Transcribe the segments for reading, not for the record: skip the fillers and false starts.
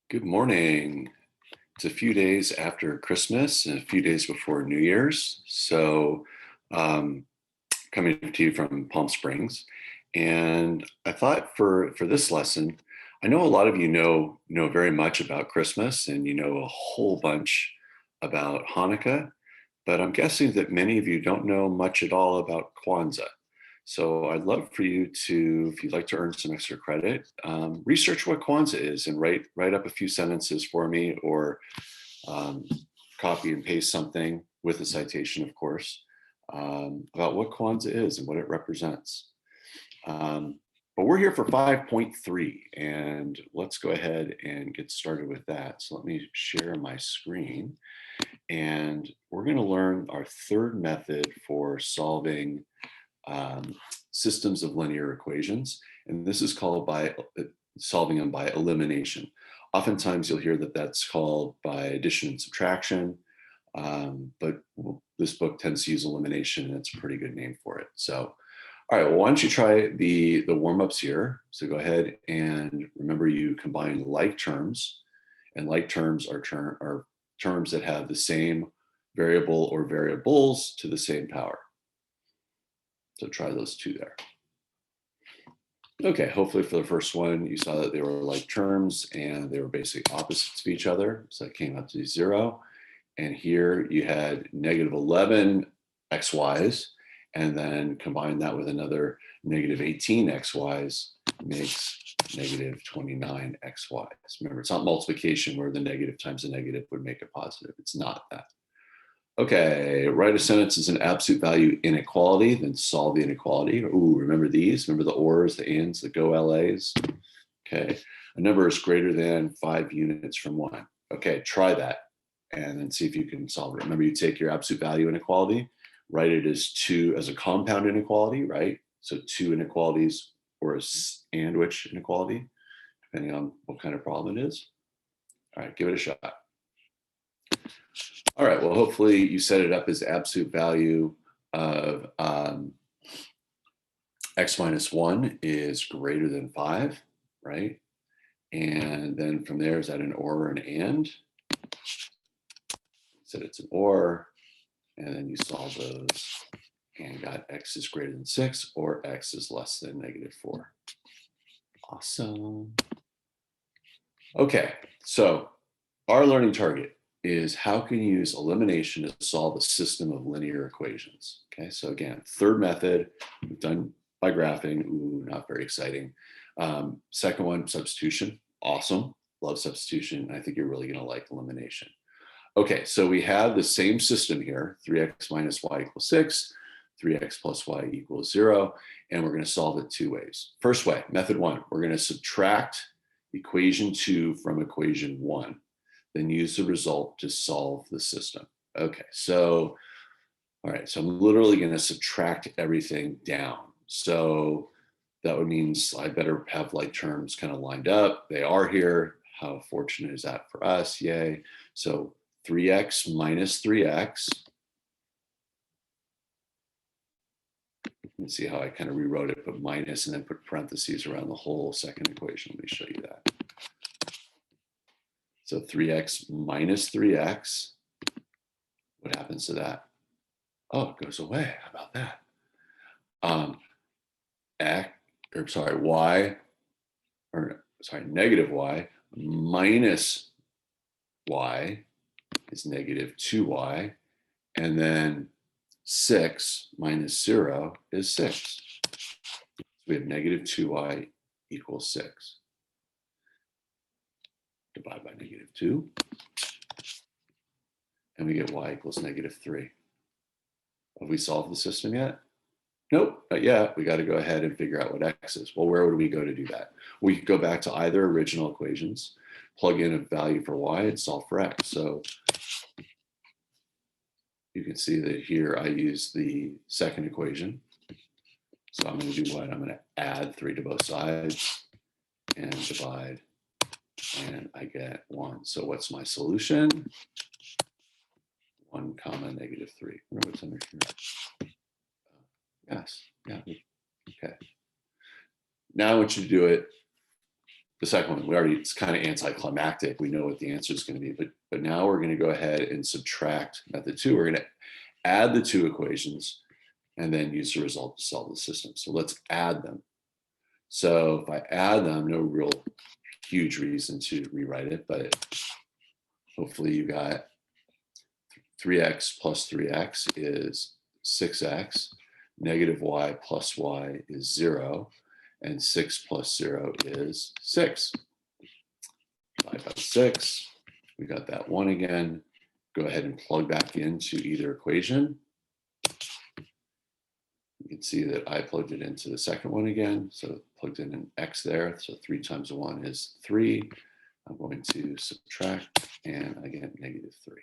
Good morning. It's a few days after Christmas and a few days before New Year's. Um, Coming to you from Palm Springs. And I thought for this lesson, I know a lot of you know very much about Christmas and you know a whole bunch about Hanukkah, but I'm guessing that many of you don't know much at all about Kwanzaa. So I'd love for you to, if you'd like to earn some extra credit, research what Kwanzaa is and write up a few sentences for me, or um, copy and paste something with a citation, of course, about what Kwanzaa is and what it represents. But we're here for 5.3, and let's go ahead and get started with that. So let me share my screen, and we're going to learn our third method for solving systems of linear equations, and this is called by solving them by elimination. Oftentimes you'll hear that that's called by addition and subtraction, but this book tends to use elimination, and it's a pretty good name for it. So, all right, well, why don't you try the warm-ups here? So go ahead and remember you combine like terms, and like terms are terms that have the same variable or variables to the same power. So try those two there. Okay, hopefully for the first one, you saw that they were like terms and they were basically opposites of each other. So it came out to 0. And here you had negative 11 xy's, and then combine that with another negative 18 xy's makes negative 29 xy's. Remember, it's not multiplication where the negative times the negative would make a positive. It's not that. Okay, write a sentence as an absolute value inequality, then solve the inequality. Ooh, remember these? Remember the ors, the ands, the go LAs? Okay, a number is greater than 5 units from 1. Okay, try that and then see if you can solve it. Remember, you take your absolute value inequality, write it as a compound inequality, right? So 2 inequalities, or a sandwich inequality, depending on what kind of problem it is. All right, give it a shot. All right, well, hopefully you set it up as absolute value of x minus 1 is greater than 5, right? And then from there, is that an or or an and? Said it's an or, and then you solve those and got x is greater than 6 or x is less than negative 4. Awesome. Okay, so our learning target is how can you use elimination to solve a system of linear equations. Okay, so again, third method, we've done by graphing. Ooh, not very exciting. Second one, substitution. Awesome, love substitution. I think you're really gonna like elimination. Okay, so we have the same system here, 3x minus y equals 6, 3x plus y equals 0, and we're gonna solve it 2 ways. First way, method 1, we're gonna subtract equation 2 from equation 1. Then use the result to solve the system. Okay, so, all right, so I'm literally gonna subtract everything down. So that would mean I better have like terms kind of lined up. They are here. How fortunate is that for us? Yay. So 3x minus 3x. Let's see how I kind of rewrote it, put minus and then put parentheses around the whole second equation. Let me show you that. So 3x minus 3x, what happens to that? Oh, it goes away. How about that? Negative y minus y is negative 2y, and then 6 minus 0 is 6. So we have negative 2y equals 6. Divide by negative 2, and we get y equals negative 3. Have we solved the system yet? Nope, not yet. We got to go ahead and figure out what x is. Well, where would we go to do that? We could go back to either original equations, plug in a value for y, and solve for x. So you can see that here I use the second equation. So I'm going to do what? I'm going to add 3 to both sides and divide, and I get 1. So what's my solution? 1 comma negative 3. Remember what's under here? Yes, yeah, okay. Now I want you to do it the second one, it's kind of anticlimactic. We know what the answer is going to be, but now we're going to go ahead and subtract method 2. We're going to add the 2 equations and then use the result to solve the system. So let's add them. So if I add them, no real huge reason to rewrite it, but hopefully you got 3x plus 3x is 6x, negative y plus y is 0, and 6 plus 0 is 6. Divide by 6, we got that 1 again. Go ahead and plug back into either equation. You can see that I plugged it into the second one again, so plugged in an x there, so 3 times 1 is 3. I'm going to subtract, and I get negative 3.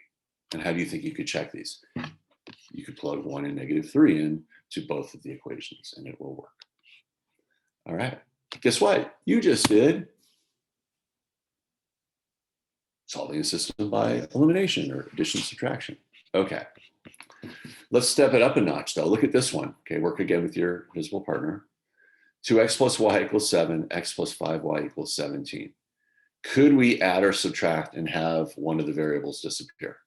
And how do you think you could check these? You could plug 1 and negative 3 in to both of the equations, and it will work. All right, guess what? You just did solving a system by elimination or addition subtraction. Okay, let's step it up a notch though. Look at this one. Okay, work again with your visible partner. 2x plus y equals 7, x plus 5y equals 17. Could we add or subtract and have one of the variables disappear?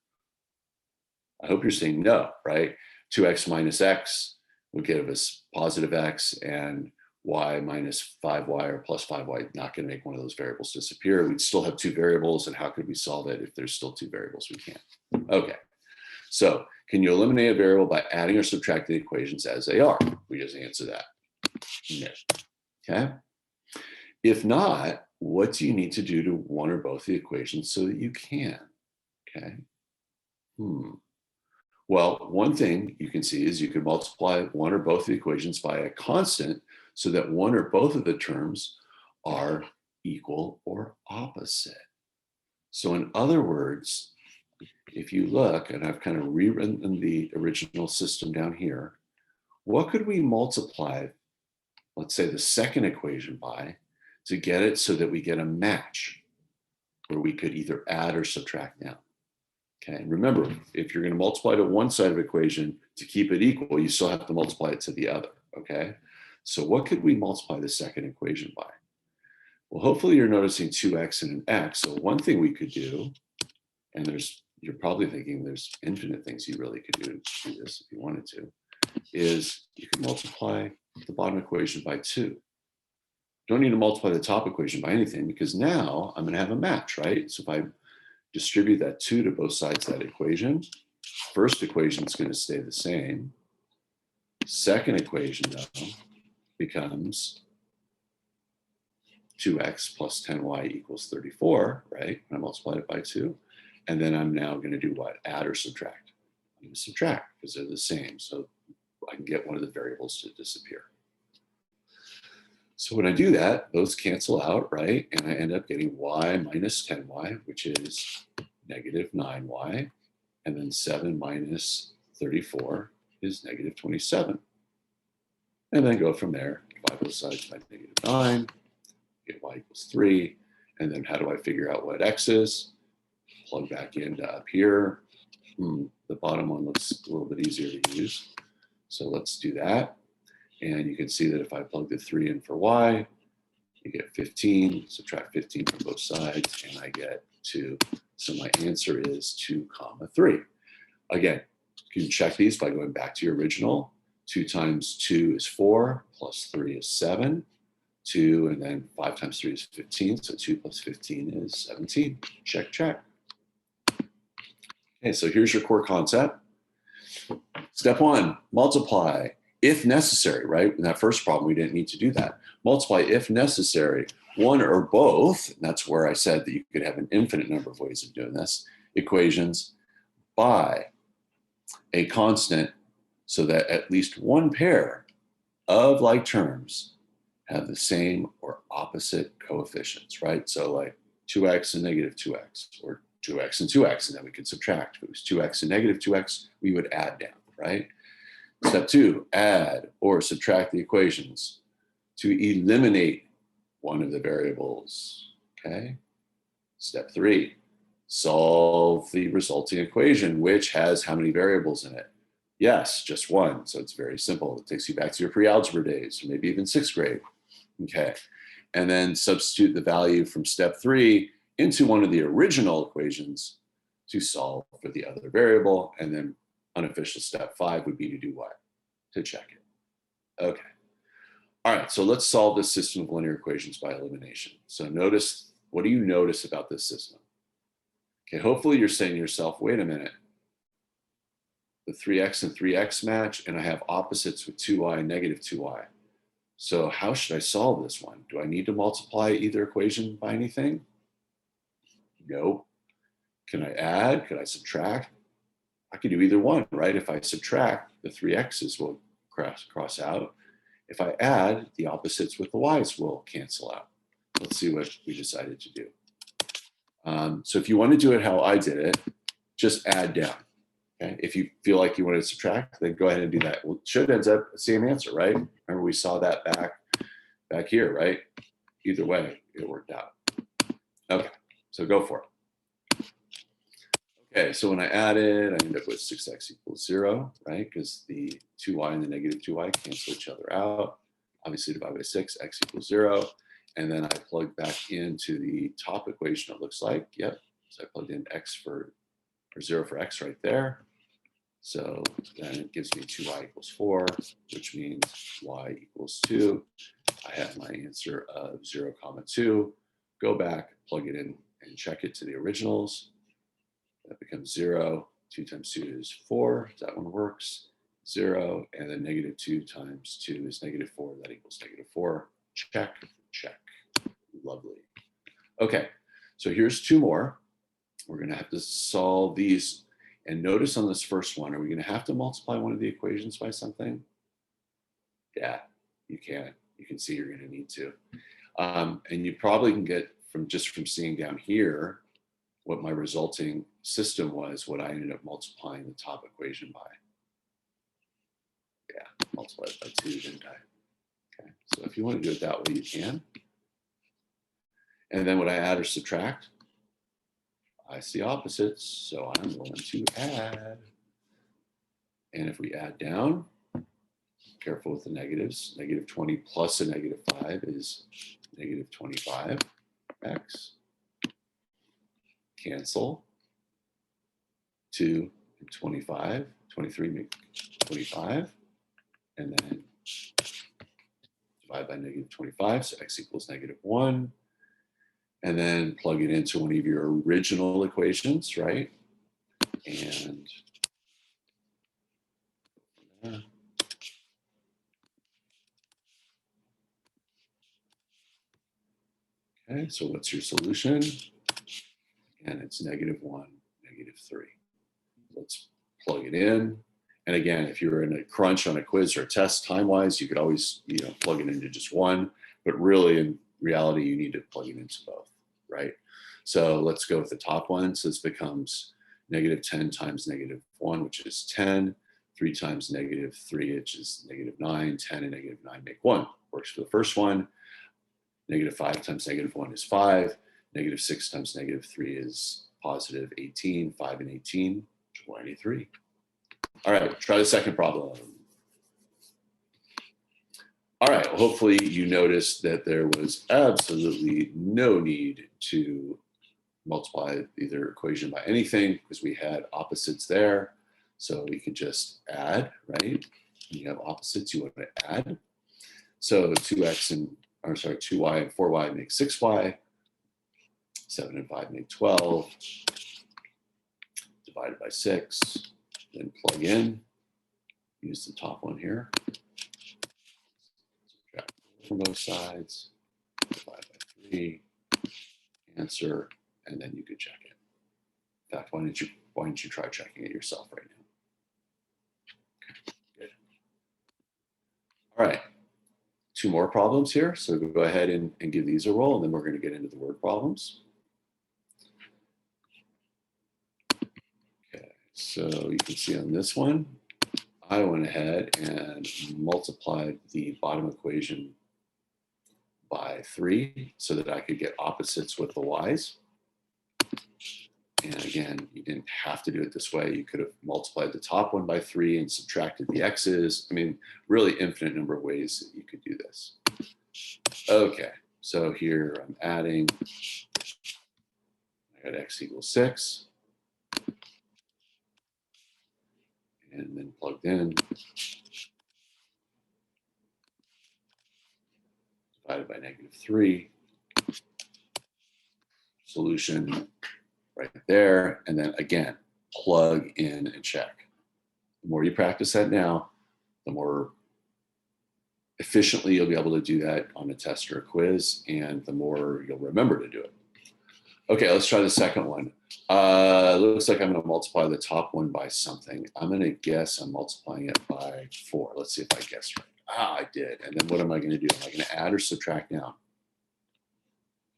I hope you're saying no, right? 2x minus x would give us positive x, and y minus 5y or plus 5y not going to make one of those variables disappear. We'd still have 2 variables, and how could we solve it if there's still 2 variables? We can't. Okay, so can you eliminate a variable by adding or subtracting the equations as they are? We just answer that. No. Okay. If not, what do you need to do to one or both the equations so that you can? Okay. Well, one thing you can see is you can multiply one or both of the equations by a constant so that one or both of the terms are equal or opposite. So in other words, if you look, and I've kind of rewritten the original system down here, what could we multiply, let's say the second equation by, to get it so that we get a match where we could either add or subtract now? Okay, and remember, if you're going to multiply to one side of the equation to keep it equal, you still have to multiply it to the other, okay? So what could we multiply the second equation by? Well, hopefully you're noticing 2x and an x. So one thing we could do, and you're probably thinking there's infinite things you really could do to do this if you wanted to, is you could multiply the bottom equation by 2. Don't need to multiply the top equation by anything because now I'm going to have a match, right? So if I distribute that 2 to both sides of that equation, first equation is going to stay the same. Second equation, though, becomes 2x plus 10y equals 34, right? I multiply it by 2. And then I'm now going to do what? Add or subtract? I'm going to subtract because they're the same. So I can get one of the variables to disappear. So when I do that, those cancel out, right? And I end up getting y minus 10y, which is negative 9y. And then 7 minus 34 is negative 27. And then go from there, divide both sides by negative 9, get y equals 3. And then how do I figure out what x is? Plug back into up here. The bottom one looks a little bit easier to use. So let's do that. And you can see that if I plug the 3 in for y, you get 15, subtract 15 from both sides, and I get 2. So my answer is 2, 3. Again, you can check these by going back to your original. 2 times 2 is 4, plus 3 is 7. 2, and then 5 times 3 is 15, so 2 plus 15 is 17. Check, check. Okay, so here's your core concept. Step 1, multiply. If necessary, right? In that first problem, we didn't need to do that. Multiply, if necessary, one or both, and that's where I said that you could have an infinite number of ways of doing this, equations by a constant so that at least one pair of like terms have the same or opposite coefficients, right? So like 2x and negative 2x, or 2x and 2x, and then we could subtract. If it was 2x and negative 2x, we would add down, right? Step 2, add or subtract the equations to eliminate one of the variables, okay? Step 3, solve the resulting equation, which has how many variables in it? Yes, just one, so it's very simple. It takes you back to your pre-algebra days, or maybe even 6th grade, okay? and then substitute the value from step 3 into one of the original equations to solve for the other variable. And then unofficial step 5 would be to do what? To check it. Okay. All right, so let's solve this system of linear equations by elimination. So notice, what do you notice about this system? Okay, hopefully you're saying to yourself, wait a minute, the 3x and 3x match, and I have opposites with 2y and negative 2y. So how should I solve this one? Do I need to multiply either equation by anything? No. Can I add? Could I subtract? I could do either one, right? If I subtract, the 3x's will cross out. If I add, the opposites with the y's will cancel out. Let's see what we decided to do. So if you want to do it how I did it, just add down. Okay? If you feel like you want to subtract, then go ahead and do that. Well, it should end up the same answer, right? Remember we saw that back here, right? Either way, it worked out. Okay, so go for it. Okay, so when I added, I end up with 6x equals 0, right? Because the 2y and the negative 2y cancel each other out. Obviously divide by 6, x equals 0. And then I plug back into the top equation, it looks like. Yep, so I plugged in x or 0 for x right there. So then it gives me 2y equals 4, which means y equals 2. I have my answer of 0, 2. Go back, plug it in, and check it to the originals. That becomes 0. 2 times 2 is 4. That one works. 0. And then negative 2 times 2 is negative 4. That equals negative 4. Check, check. Lovely. Okay, so here's 2 more. We're going to have to solve these. And notice on this first one, are we going to have to multiply one of the equations by something? Yeah, you can. You can see you're going to need to. And you probably can get from seeing down here what my resulting system was, what I ended up multiplying the top equation by. Yeah, multiplied by 2, didn't I? Okay, so if you want to do it that way, you can. And then would I add or subtract? I see opposites, so I'm going to add. And if we add down, careful with the negatives, negative 20 plus a negative 5 is negative 25x. Cancel. 2 and 25, 23 make 25. And then divide by negative 25, so x equals negative 1. And then plug it into one of your original equations, right? And okay, so what's your solution? And it's negative 1, negative 3. Let's plug it in. And again, if you're in a crunch on a quiz or a test time-wise, you could always plug it into just one. But really, in reality, you need to plug it into both, right? So let's go with the top one. So this becomes negative 10 times negative 1, which is 10. 3 times negative 3, which is negative 9. 10 and negative 9 make 1. Works for the first one. Negative 5 times negative 1 is 5. Negative 6 times negative 3 is positive 18. 5 and 18, 23. All right, try the second problem. All right, well, hopefully you noticed that there was absolutely no need to multiply either equation by anything because we had opposites there. So we could just add, right? You have opposites you want to add. So 2y and 4y make 6y. 7 and 5 make 12. Divided by 6. Then plug in. Use the top one here. Subtract from both sides. Divide by 3. Answer. And then you could check it. In fact, why don't you try checking it yourself right now? Good. All right. 2 more problems here. So go ahead and give these a roll, and then we're going to get into the word problems. Okay, so you can see on this one, I went ahead and multiplied the bottom equation by 3 so that I could get opposites with the y's. And again, you didn't have to do it this way. You could have multiplied the top one by 3 and subtracted the x's. I mean, really infinite number of ways that you could do this. Okay, So here I'm adding, I got x equals 6, and then plugged in, divided by -3, solution right there, and then again, plug in and check. The more you practice that now, the more efficiently you'll be able to do that on a test or a quiz, and the more you'll remember to do it. Okay, let's try the second one. Looks like I'm going to multiply the top one by something. I'm going to guess I'm multiplying it by 4. Let's see if I guessed right. I did. And then what am I going to do? Am I going to add or subtract now?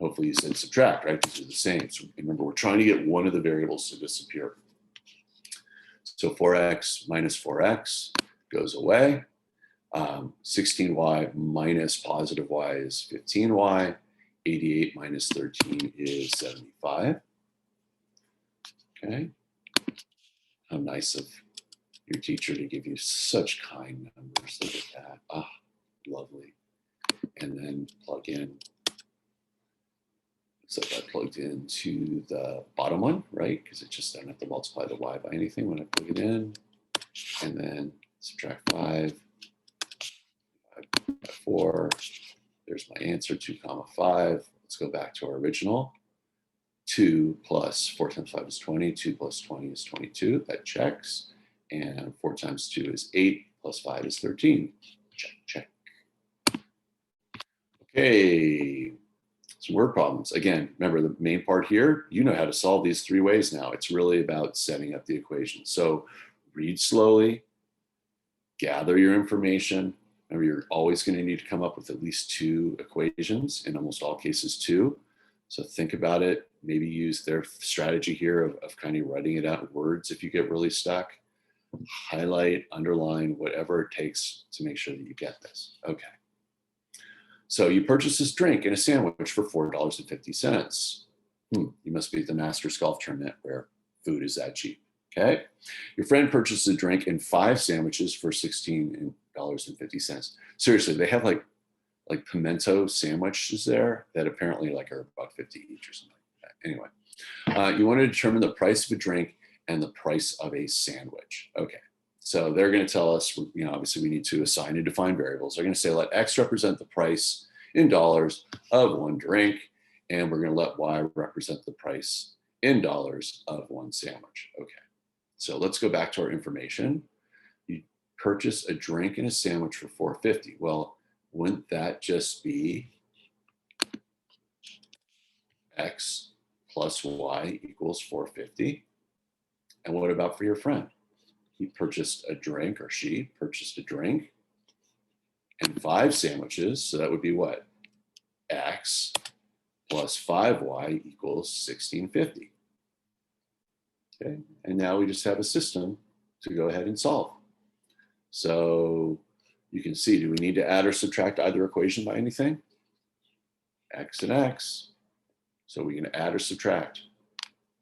Hopefully you said subtract, right? These are the same. So remember, we're trying to get one of the variables to disappear. So 4x minus 4x goes away. 16y minus positive y is 15y. 88 minus 13 is 75. Okay. How nice of your teacher to give you such kind numbers. Look at that. Ah, lovely. And then plug in. So I plugged into the bottom one, right? Because it just, I don't have to multiply the y by anything when I plug it in. And then subtract 5 by 4. There's my answer, 2 comma 5. Let's go back to our original. 2 plus 4 times 5 is 20. 2 plus 20 is 22. That checks. And 4 times 2 is 8. Plus 5 is 13. Check, check. Okay. Some word problems. Again, remember the main part here, you know how to solve these 3 ways now. It's really about setting up the equation. So read slowly, gather your information. Remember, you're always going to need to come up with at least 2 equations, in almost all cases 2. So think about it. Maybe use their strategy here of kind of writing it out in words if you get really stuck. Highlight, underline, whatever it takes to make sure that you get this. Okay. So you purchase this drink and a sandwich for $4.50. You must be at the Masters Golf Tournament where food is that cheap. Okay. Your friend purchases a drink and 5 sandwiches for $16.50. Seriously, they have like pimento sandwiches there that apparently like are $1.50 each or something like that. Anyway, you want to determine the price of a drink and the price of a sandwich. Okay. So they're going to tell us, you know, obviously we need to assign and define variables. They're going to say let X represent the price in dollars of one drink, and we're going to let Y represent the price in dollars of one sandwich. Okay. So let's go back to our information. You purchase a drink and a sandwich for $4.50. Well, wouldn't that just be X plus Y equals $4.50? And what about for your friend? He purchased a drink, or she purchased a drink and 5 sandwiches. So that would be what? X plus 5Y equals $16.50. Okay, and now we just have a system to go ahead and solve. So you can see, do we need to add or subtract either equation by anything? X and X. So we can add or subtract.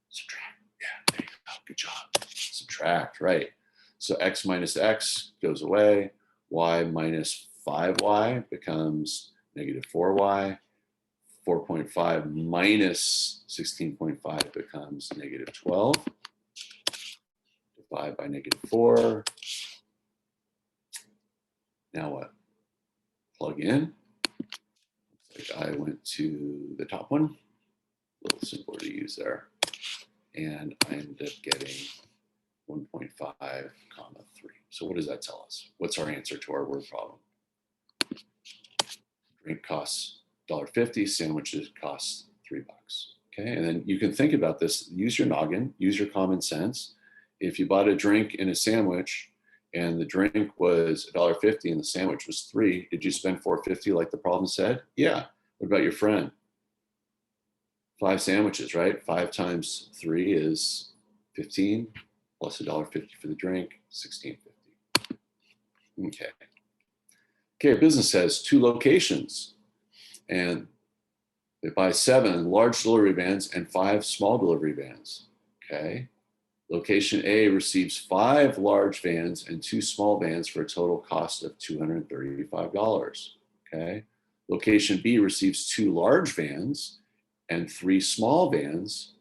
Subtract, yeah, there you go, good job. Subtract, right. So X minus X goes away. Y minus 5Y becomes negative 4Y. 4.5 minus 16.5 becomes negative 12. Divide by negative 4. Now what? Plug in. Looks like I went to the top one. A little simpler to use there. And I ended up getting 1.5 comma 3. So what does that tell us? What's our answer to our word problem? Drink costs $1.50, sandwiches cost $3. Okay, and then you can think about this, use your noggin, use your common sense. If you bought a drink and a sandwich and the drink was $1.50 and the sandwich was $3, did you spend $4.50 like the problem said? Yeah. What about your friend? 5 sandwiches, right? 5 times 3 is 15 plus $1.50 for the drink, $16.50. Okay. Okay, a business has 2 locations and they buy 7 large delivery vans and 5 small delivery vans. Okay. Location A receives 5 large vans and 2 small vans for a total cost of $235. Okay. Location B receives 2 large vans and 3 small vans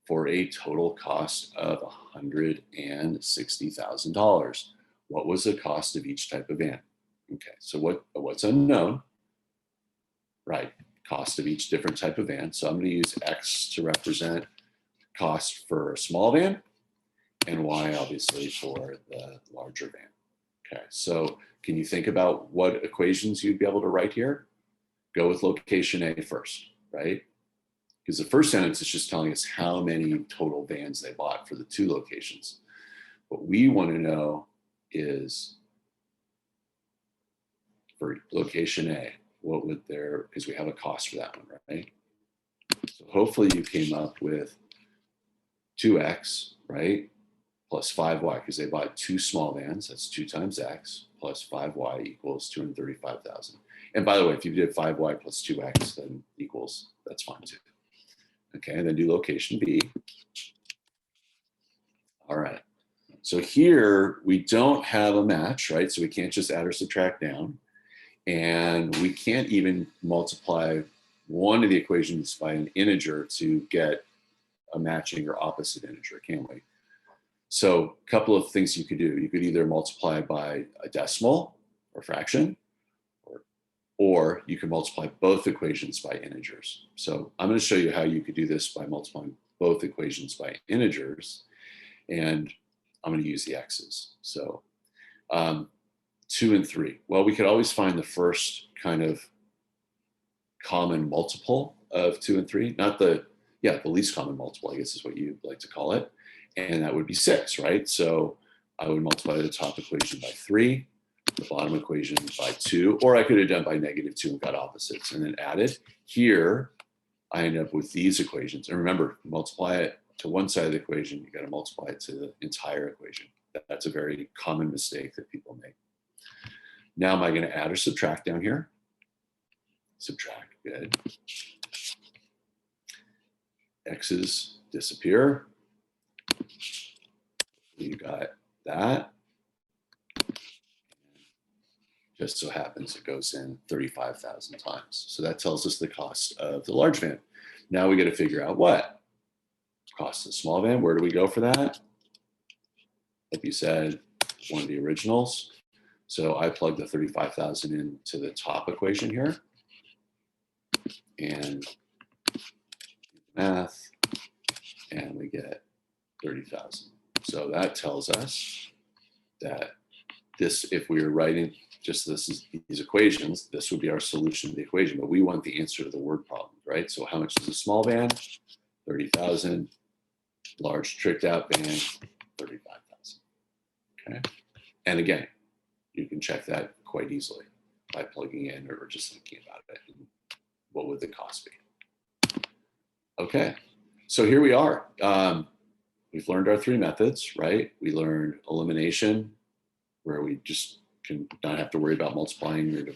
for a total cost of $160,000. What was the cost of each type of van? Okay, so what's unknown? Right, cost of each different type of van. So I'm going to use X to represent cost for a small van and Y obviously for the larger van. Okay, so can you think about what equations you'd be able to write here? Go with location A first, right? Because the first sentence is just telling us how many total vans they bought for the 2 locations. What we want to know is for location A, what would their, because we have a cost for that one, right? So hopefully you came up with 2x, right? Plus 5y, because they bought 2 small vans, that's 2 times x, plus 5y equals 235,000. And by the way, if you did 5y plus 2x, then equals, that's fine too. Okay, and then do location B. All right, so here we don't have a match, right? So we can't just add or subtract down. And we can't even multiply one of the equations by an integer to get a matching or opposite integer, can we? So a couple of things you could do. You could either multiply by a decimal or fraction, or you can multiply both equations by integers. So I'm going to show you how you could do this by multiplying both equations by integers. And I'm going to use the x's. So 2 and 3. Well, we could always find the first kind of common multiple of 2 and 3. Not the, the least common multiple, I guess is what you'd like to call it. And that would be 6, right? So I would multiply the top equation by 3, the bottom equation by 2, or I could have done by -2 and got opposites and then added. Here, I end up with these equations. And remember, multiply it to one side of the equation, you got to multiply it to the entire equation. That's a very common mistake that people make. Now, am I going to add or subtract down here? Subtract, good. X's disappear. You got that. Just so happens it goes in 35,000 times. So that tells us the cost of the large van. Now we got to figure out what? Cost of the small van. Where do we go for that? Like you said, one of the originals. So I plug the 35,000 into the top equation here. And math, and we get 30,000. So that tells us that this, if we were writing just these equations, this would be our solution to the equation, but we want the answer to the word problem, right? So how much is a small van? 30,000. Large tricked out van, 35,000. Okay. And again, you can check that quite easily by plugging in or just thinking about it. What would the cost be? Okay, so here we are. We've learned our 3 methods, right? We learned elimination, where we just can not have to worry about multiplying or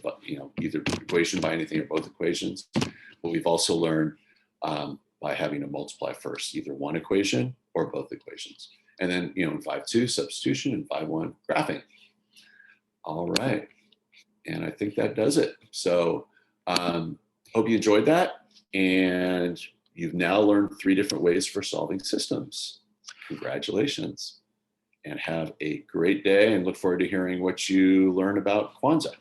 either equation by anything or both equations. But we've also learned by having to multiply first, either one equation or both equations. And then, in 5.2, substitution, and 5.1, graphing. All right, and I think that does it. So hope you enjoyed that. And you've now learned 3 different ways for solving systems. Congratulations, and have a great day, and look forward to hearing what you learn about Kwanzaa.